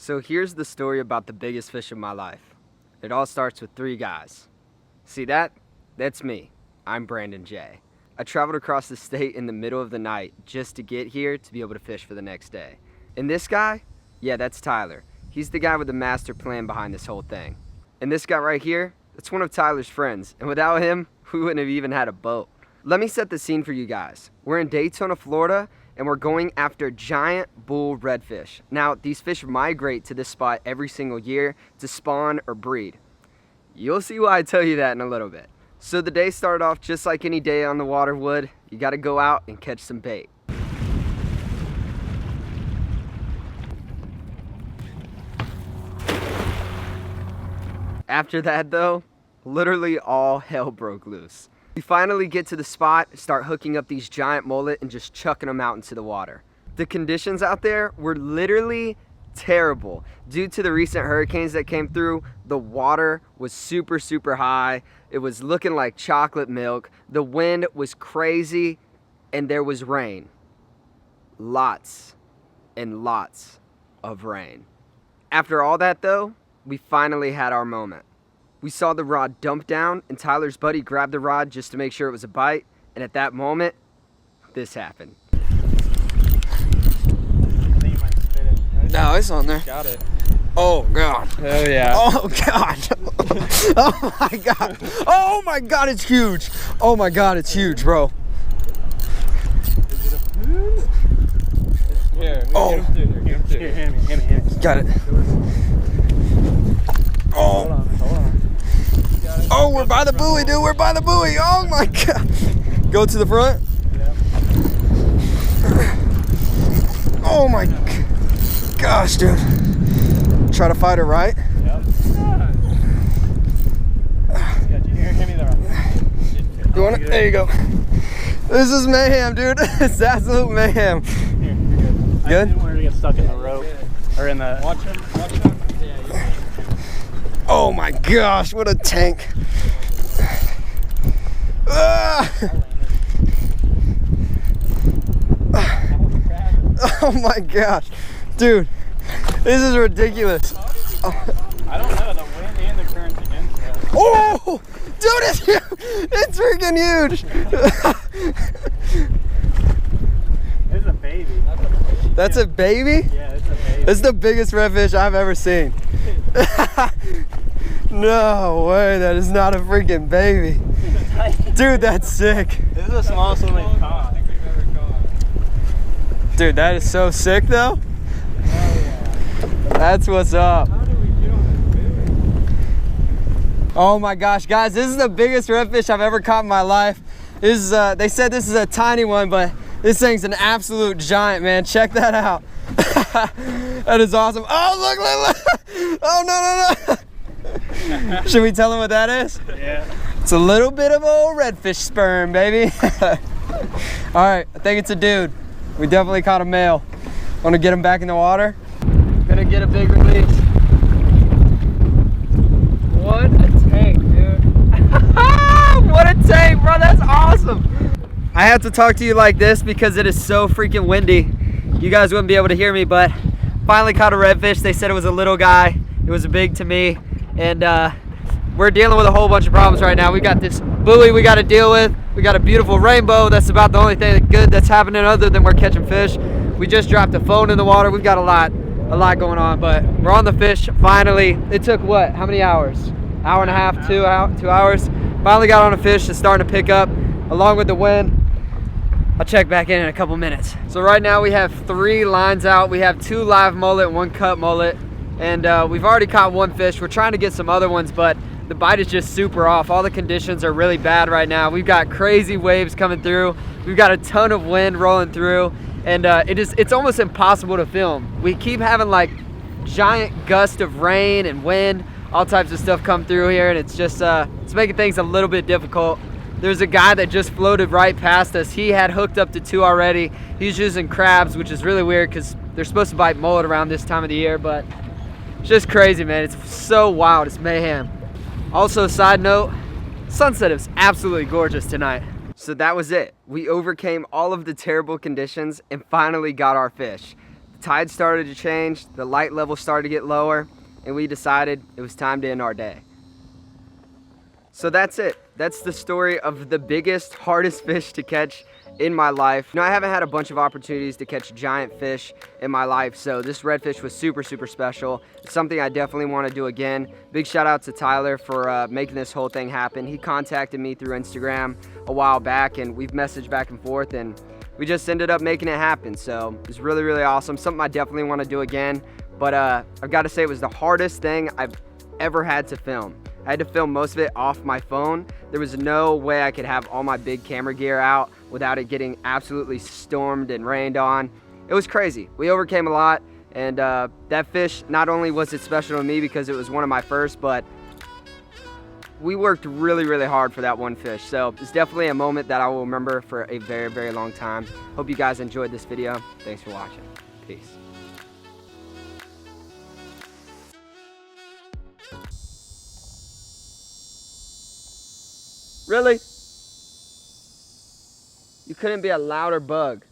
So here's the story about the biggest fish of my life. It all starts with 3 guys. See that? That's me. I'm Brandon J. I traveled across the state in the middle of the night just to get here to be able to fish for the next day. And this guy? Yeah, that's Tyler. He's the guy with the master plan behind this whole thing. And this guy right here, that's one of Tyler's friends. And without him, we wouldn't have even had a boat. Let me set the scene for you guys. We're in Daytona, Florida, and we're going after giant bull redfish. Now, these fish migrate to this spot every single year to spawn or breed. You'll see why I tell you that in a little bit. So the day started off just like any day on the water would. You gotta go out and catch some bait. After that though, literally all hell broke loose. We finally get to the spot, start hooking up these giant mullet and just chucking them out into the water. The conditions out there were literally terrible. Due to the recent hurricanes that came through, the water was super high. It was looking like chocolate milk. The wind was crazy and there was rain. Lots and lots of rain. After all that though, we finally had our moment. We saw the rod dump down and Tyler's buddy grabbed the rod just to make sure it was a bite. And at that moment, this happened. No, it's on there. Got it. Oh God. Hell yeah. Oh God. Oh my God. Oh my God, it's huge. Oh my God, it's huge, bro. Is it a spoon? Here. Oh. Here, hand me. Got it. Oh. Hold on. Oh, we're by the buoy, dude. We're by the buoy. Oh my God. Go to the front. Yeah. Oh my gosh, dude. Try to fight her right. Yep. Got you. Here, hand me the rod. You want it? There you go. This is mayhem, dude. It's absolute mayhem. Here, you're good. I didn't want her to get stuck in the rope. Or in the... Watch him. Oh my gosh, what a tank. Oh my gosh. Dude, this is ridiculous. I don't know, the wind and the current's against us. Oh, dude, it's huge. It's freaking huge. This is a baby. That's a baby? Yeah, it's a baby. It's the biggest redfish I've ever seen. No way, that is not a freaking baby. Dude, that's sick. This is the smallest one we've caught. Dude, that is so sick though. That's what's up. Oh my gosh, guys, this is the biggest redfish I've ever caught in my life. This is, they said this is a tiny one, but this thing's an absolute giant, man. Check that out. That is awesome. Oh, look. Oh, no. Should we tell him what that is? Yeah. It's a little bit of old redfish sperm, baby. All right, I think it's a dude. We definitely caught a male. Want to get him back in the water? Gonna get a big release. What a tank, dude. What a tank, bro. That's awesome. I have to talk to you like this because it is so freaking windy. You guys wouldn't be able to hear me, but finally caught a redfish. They said it was a little guy. It was big to me. And we're dealing with a whole bunch of problems right now. We got this buoy we got to deal with. We got a beautiful rainbow. That's about the only thing good that's happening other than we're catching fish. We just dropped a phone in the water. We've got a lot going on, but we're on the fish finally. It took what? How many hours? Hour and a half, 2 hours. Finally got on a fish. It's starting to pick up along with the wind. I'll check back in a couple minutes. So right now we have 3 lines out. We have 2 live mullet, 1 cut mullet. And we've already caught 1 fish. We're trying to get some other ones, but the bite is just super off. All the conditions are really bad right now. We've got crazy waves coming through. We've got a ton of wind rolling through, and it's almost impossible to film. We keep having like giant gusts of rain and wind, all types of stuff come through here, and it's just it's making things a little bit difficult. There's a guy that just floated right past us. He had hooked up to 2 already. He's using crabs, which is really weird because they're supposed to bite mullet around this time of the year, but it's just crazy, man. It's so wild. It's mayhem. Also, side note, sunset is absolutely gorgeous tonight. So that was it. We overcame all of the terrible conditions and finally got our fish. tide started to change, the light level started to get lower, and we decided it was time to end our day. So that's it. That's the story of the biggest, hardest fish to catch in my life. I haven't had a bunch of opportunities to catch giant fish in my life, so this redfish was super, super special. It's something I definitely want to do again. Big shout out to Tyler for making this whole thing happen. He contacted me through Instagram a while back, and we've messaged back and forth, and we just ended up making it happen. So it's really, really awesome. Something I definitely want to do again, but I've got to say it was the hardest thing I've ever had to film. I had to film most of it off my phone. There was no way I could have all my big camera gear out without it getting absolutely stormed and rained on. It was crazy. We overcame a lot, and that fish, not only was it special to me because it was one of my first, but we worked really, really hard for that one fish. So it's definitely a moment that I will remember for a very, very long time. Hope you guys enjoyed this video. Thanks for watching. Peace. Really? You couldn't be a louder bug.